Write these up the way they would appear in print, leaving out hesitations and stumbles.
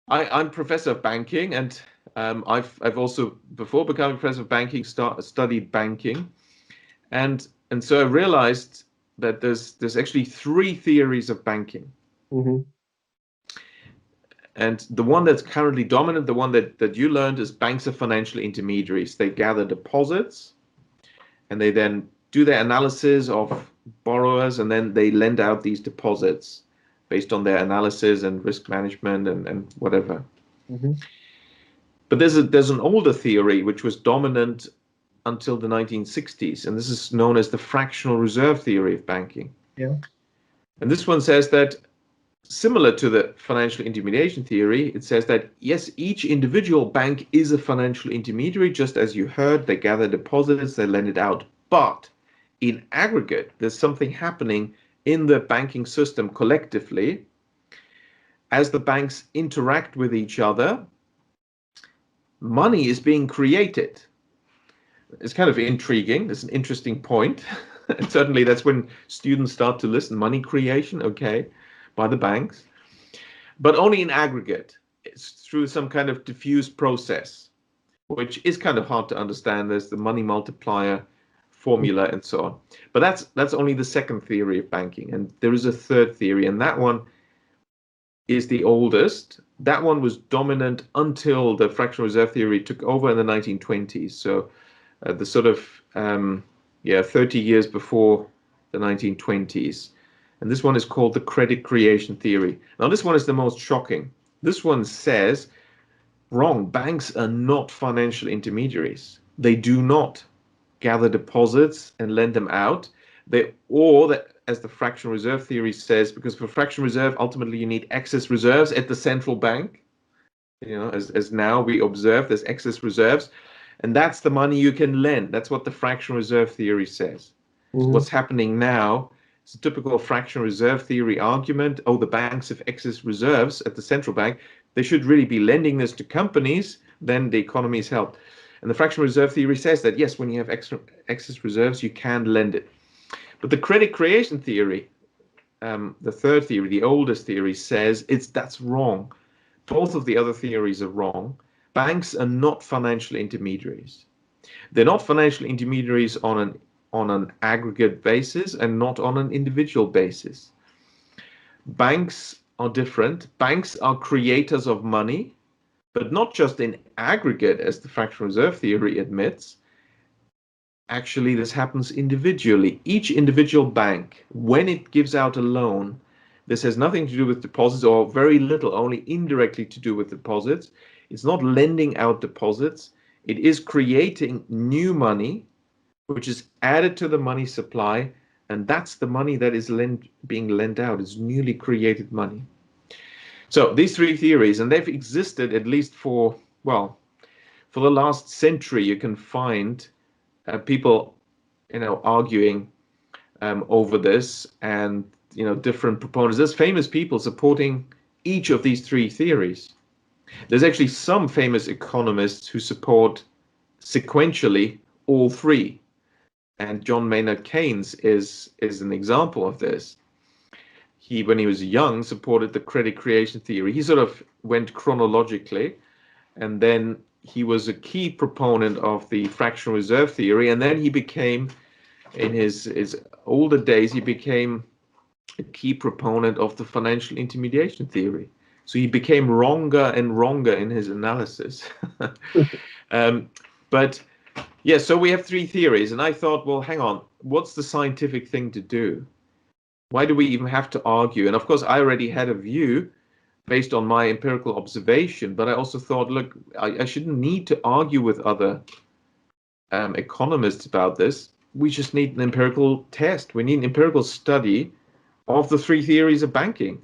I'm professor of banking, and I've also, before becoming professor of banking, studied banking, and so I realized that there's actually three theories of banking. Mm-hmm. And the one that's currently dominant, the one that you learned, is banks are financial intermediaries. They gather deposits, and they then do their analysis of borrowers, and then they lend out these deposits based on their analysis and risk management and whatever. Mm-hmm. But there's an older theory which was dominant until the 1960s, and this is known as the fractional reserve theory of banking. Yeah. And this one says that, similar to the financial intermediation theory, it says that yes, each individual bank is a financial intermediary, just as you heard. They gather deposits, they lend it out. But in aggregate, there's something happening in the banking system collectively. As the banks interact with each other, money is being created. It's kind of intriguing. It's an interesting point. And certainly that's when students start to listen. Money creation, okay, by the banks, but only in aggregate. It's through some kind of diffuse process, which is kind of hard to understand. There's the money multiplier formula and so on. But that's only the second theory of banking. And there is a third theory, and that one is the oldest. That one was dominant until the fractional reserve theory took over in the 1920s. So the sort of 30 years before the 1920s. And this one is called the credit creation theory. Now, this one is the most shocking. This one says, wrong, banks are not financial intermediaries. They do not gather deposits and lend them out. As the fractional reserve theory says, because for fractional reserve, ultimately you need excess reserves at the central bank. You know, as now we observe, there's excess reserves. And that's the money you can lend. That's what the fractional reserve theory says. Mm-hmm. So what's happening now is a typical fractional reserve theory argument. Oh, the banks have excess reserves at the central bank. They should really be lending this to companies. Then the economy is helped. And the fractional reserve theory says that, yes, when you have excess reserves, you can lend it. But the credit creation theory, the third theory, the oldest theory, says that's wrong. Both of the other theories are wrong. Banks are not financial intermediaries. They're not financial intermediaries on an aggregate basis and not on an individual basis. Banks are different. Banks are creators of money, but not just in aggregate, as the fractional reserve theory admits. Actually, this happens individually. Each individual bank, when it gives out a loan, this has nothing to do with deposits, or very little, only indirectly to do with deposits. It's not lending out deposits. It is creating new money, which is added to the money supply, and that's the money that is being lent out. It's newly created money. So these three theories, and they've existed at least for the last century. You can find people, arguing over this, and different proponents. There's famous people supporting each of these three theories. There's actually some famous economists who support sequentially all three. And John Maynard Keynes is an example of this. He, when he was young, supported the credit creation theory. He sort of went chronologically, and then he was a key proponent of the fractional reserve theory. And then he became, in his older days, he became a key proponent of the financial intermediation theory. So he became wronger and wronger in his analysis. But yeah, so we have three theories, and I thought, well, hang on, what's the scientific thing to do? Why do we even have to argue? And of course, I already had a view based on my empirical observation, but I also thought, look, I shouldn't need to argue with other economists about this. We just need an empirical test. We need an empirical study of the three theories of banking.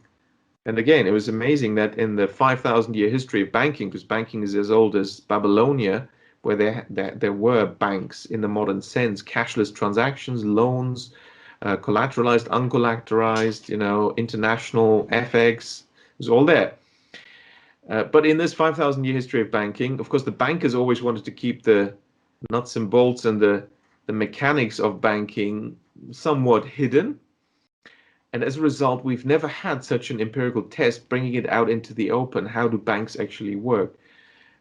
And again, it was amazing that in the 5,000-year history of banking, because banking is as old as Babylonia, where there were banks in the modern sense, cashless transactions, loans, collateralized, uncollateralized, international FX, it was all there. But in this 5,000-year history of banking, of course, the bankers always wanted to keep the nuts and bolts and the mechanics of banking somewhat hidden. And as a result, we've never had such an empirical test bringing it out into the open. How do banks actually work?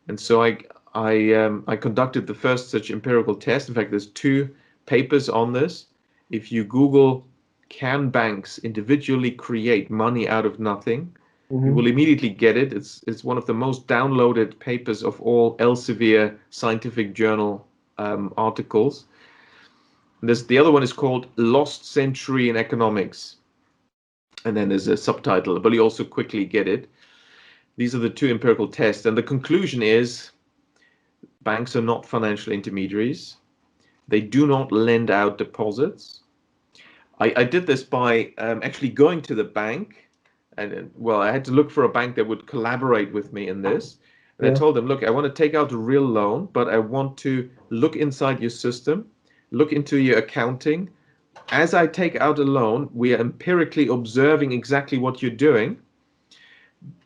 And so I conducted the first such empirical test. In fact, there's 2 papers on this. If you Google, can banks individually create money out of nothing? You will immediately get it. It's one of the most downloaded papers of all Elsevier scientific journal articles. And the other one is called Lost Century in Economics. And then there's a subtitle, but you also quickly get it. These are the 2 empirical tests. And the conclusion is banks are not financial intermediaries. They do not lend out deposits. I did this by actually going to the bank. And well, I had to look for a bank that would collaborate with me in this. And I told them, look, I want to take out a real loan, but I want to look inside your system, look into your accounting. As I take out a loan, we are empirically observing exactly what you're doing,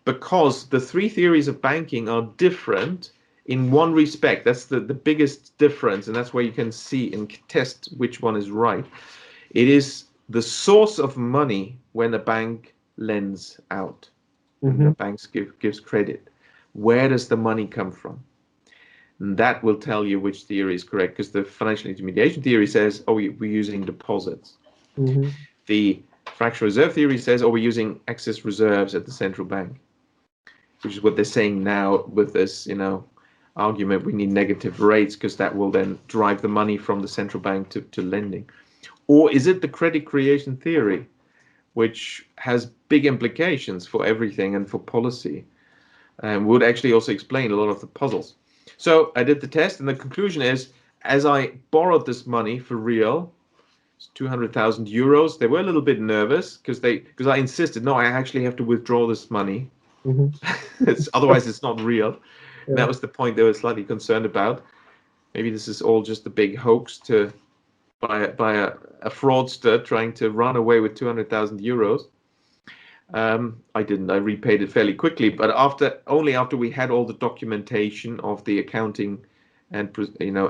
because the 3 theories of banking are different in one respect. That's the biggest difference, and that's where you can see and test which one is right. It is the source of money when a bank lends out, when the banks gives credit. Where does the money come from? And that will tell you which theory is correct, because the financial intermediation theory says, oh, we're using deposits. The fractional reserve theory says, oh, we're using excess reserves at the central bank, which is what they're saying now with this, argument. We need negative rates because that will then drive the money from the central bank to lending. Or is it the credit creation theory, which has big implications for everything and for policy, and would actually also explain a lot of the puzzles? So I did the test, and the conclusion is, as I borrowed this money for real, 200,000 euros, they were a little bit nervous because I insisted, no, I actually have to withdraw this money. Otherwise it's not real. Yeah. That was the point they were slightly concerned about. Maybe this is all just a big hoax by a fraudster trying to run away with 200,000 euros. I didn't. I repaid it fairly quickly, but only after we had all the documentation of the accounting and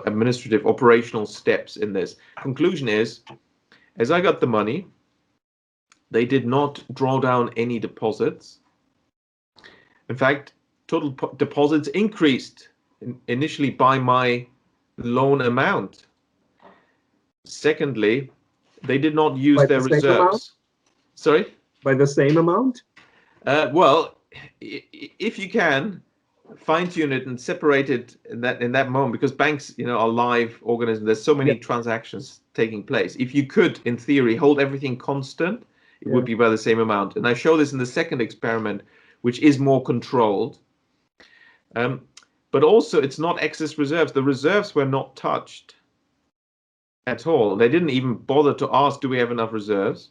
administrative operational steps in this. Conclusion is, as I got the money, they did not draw down any deposits. In fact, total deposits increased initially by my loan amount. Secondly, they did not use their reserves. Sorry? By the same amount? Well, if you can fine-tune it and separate it in that moment, because banks, are live organisms. There's so many transactions taking place. If you could, in theory, hold everything constant, it would be by the same amount. And I show this in the second experiment, which is more controlled. But also, it's not excess reserves. The reserves were not touched at all. They didn't even bother to ask, do we have enough reserves?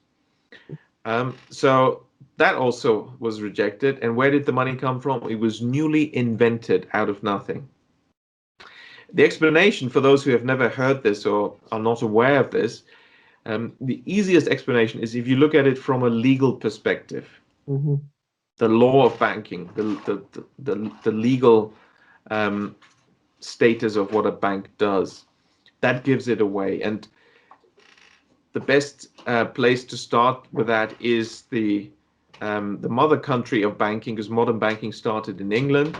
So that also was rejected. And where did the money come from? It was newly invented out of nothing. The explanation, for those who have never heard this or are not aware of this, the easiest explanation is if you look at it from a legal perspective. The law of banking, the legal status of what a bank does, that gives it away. And the best place to start with that is the mother country of banking, because modern banking started in England,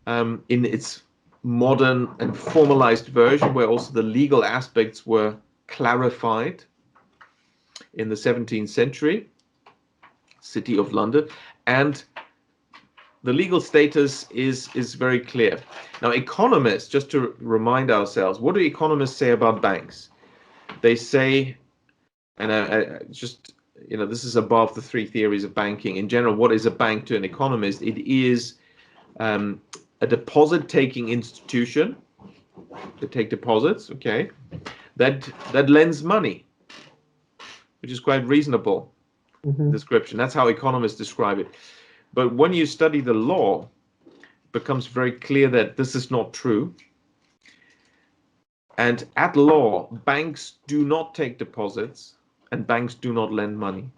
in its modern and formalized version, where also the legal aspects were clarified in the 17th century, City of London. And the legal status is very clear. Now, economists, just to remind ourselves, what do economists say about banks? They say, and this is above the 3 theories of banking. In general, what is a bank to an economist? It is a deposit-taking institution. They take deposits, okay, that lends money, which is quite reasonable description. That's how economists describe it. But when you study the law, it becomes very clear that this is not true. And at law, banks do not take deposits and banks do not lend money.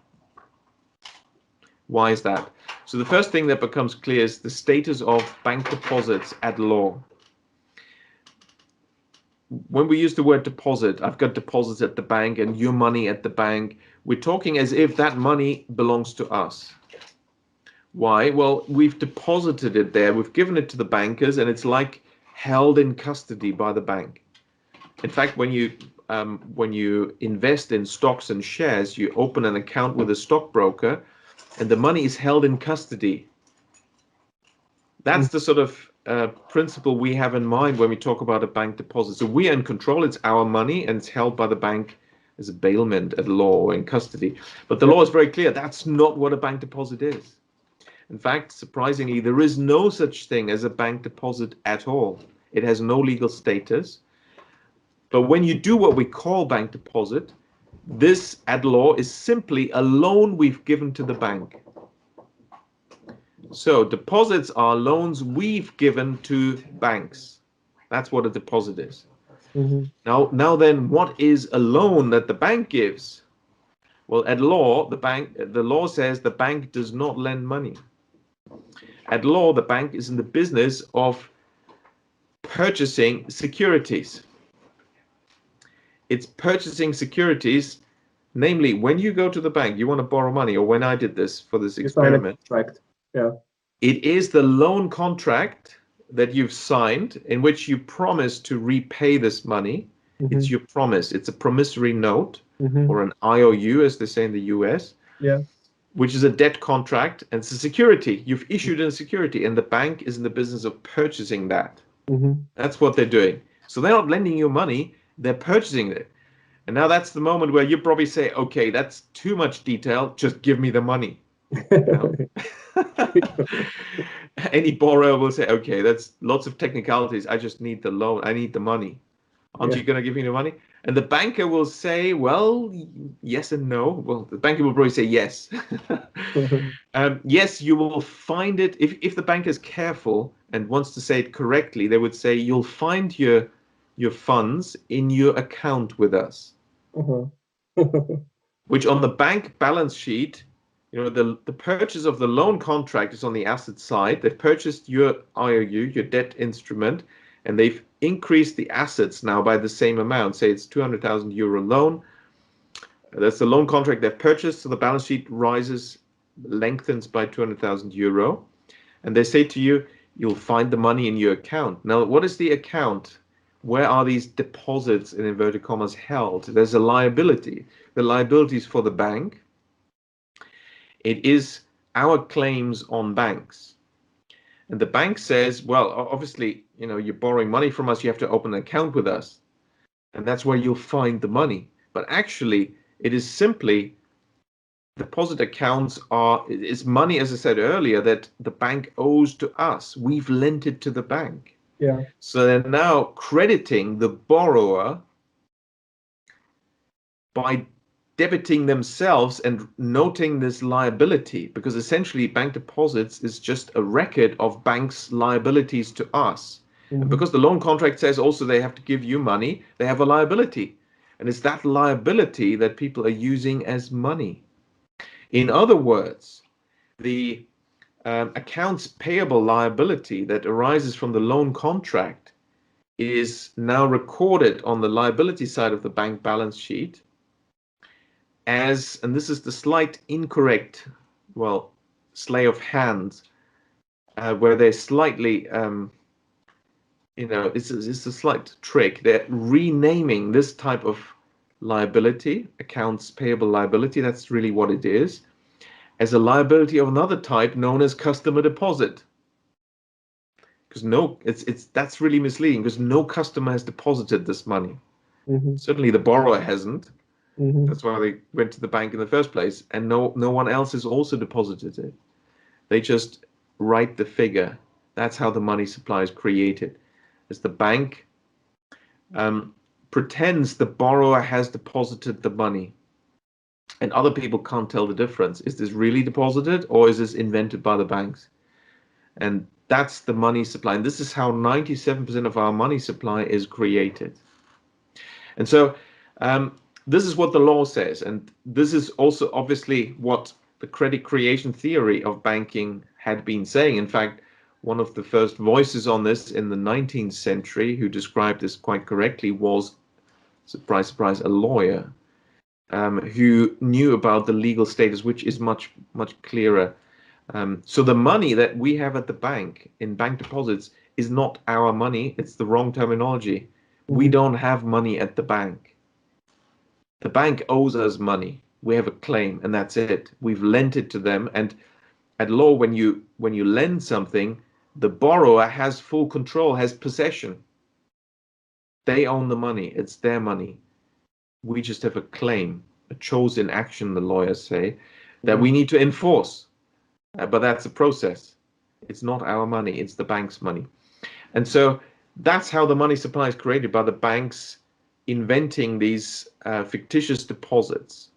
Why is that? So the first thing that becomes clear is the status of bank deposits at law. when we use the word deposit, I've got deposits at the bank and your money at the bank. We're talking as if that money belongs to us. Why? Well, we've deposited it there. We've given it to the bankers, and it's like held in custody by the bank. In fact, when you invest in stocks and shares, you open an account with a stockbroker, and the money is held in custody. That's the sort of principle we have in mind when we talk about a bank deposit. So we are in control. It's our money, and it's held by the bank as a bailment at law or in custody. But the law is very clear. That's not what a bank deposit is. In fact, surprisingly, there is no such thing as a bank deposit at all. It has no legal status. But when you do what we call bank deposit, this at law is simply a loan we've given to the bank. So deposits are loans we've given to banks. That's what a deposit is. Now then, what is a loan that the bank gives? Well, at law, the law says the bank does not lend money. At law, the bank is in the business of purchasing securities. It's purchasing securities, namely, when you go to the bank, you want to borrow money, or when I did this for this experiment, it is the loan contract that you've signed in which you promise to repay this money. It's your promise. It's a promissory note, or an IOU, as they say in the US, which is a debt contract, and it's a security. You've issued a security, and the bank is in the business of purchasing that. That's what they're doing. So they're not lending you money, they're purchasing it. And now that's the moment where you probably say, okay, that's too much detail, just give me the money. Any borrower will say, okay, that's lots of technicalities, I just need the loan, I need the money. Aren't you going to give me the money? And the banker will say, well, yes and no. Well, the banker will probably say yes. Yes, you will find it. If the banker is careful and wants to say it correctly, they would say, you'll find your funds in your account with us. Which on the bank balance sheet, the purchase of the loan contract is on the asset side. They've purchased your IOU, your debt instrument, and they've increased the assets now by the same amount. Say it's 200,000 euro loan. That's the loan contract they've purchased, so the balance sheet rises, lengthens by 200,000 euro. And they say to you, you'll find the money in your account. Now, what is the account? Where are these deposits, in inverted commas, held? There's a liability. The liability is for the bank. It is our claims on banks. And the bank says, well, obviously, you're borrowing money from us, you have to open an account with us. And that's where you'll find the money. But actually, it is simply deposit accounts is money, as I said earlier, that the bank owes to us. We've lent it to the bank. So they're now crediting the borrower by debiting themselves and noting this liability, because essentially bank deposits is just a record of banks' liabilities to us. And because the loan contract says also they have to give you money, they have a liability. And it's that liability that people are using as money. In other words, the accounts payable liability that arises from the loan contract is now recorded on the liability side of the bank balance sheet as, and this is the slight incorrect, sleight of hand, where they're slightly, it's a slight trick. They're renaming this type of liability, accounts payable liability, that's really what it is, as a liability of another type known as customer deposit. Because that's really misleading, because no customer has deposited this money. Certainly the borrower hasn't. That's why they went to the bank in the first place, and no one else has also deposited it. They just write the figure. That's how the money supply is created. As the bank pretends the borrower has deposited the money, and other people can't tell the difference. Is this really deposited, or is this invented by the banks? And that's the money supply. And this is how 97% of our money supply is created. And so this is what the law says. And this is also obviously what the credit creation theory of banking had been saying. In fact, one of the first voices on this in the 19th century who described this quite correctly was, surprise, surprise, a lawyer who knew about the legal status, which is much clearer. So the money that we have at the bank in bank deposits is not our money. It's the wrong terminology. We don't have money at the bank. The bank owes us money. We have a claim, and that's it. We've lent it to them. And at law, when you lend something, the borrower has full control, has possession. They own the money. It's their money. We just have a claim, a chosen action, the lawyers say, that we need to enforce. But that's a process. It's not our money. It's the bank's money. And so that's how the money supply is created, by the banks inventing these fictitious deposits.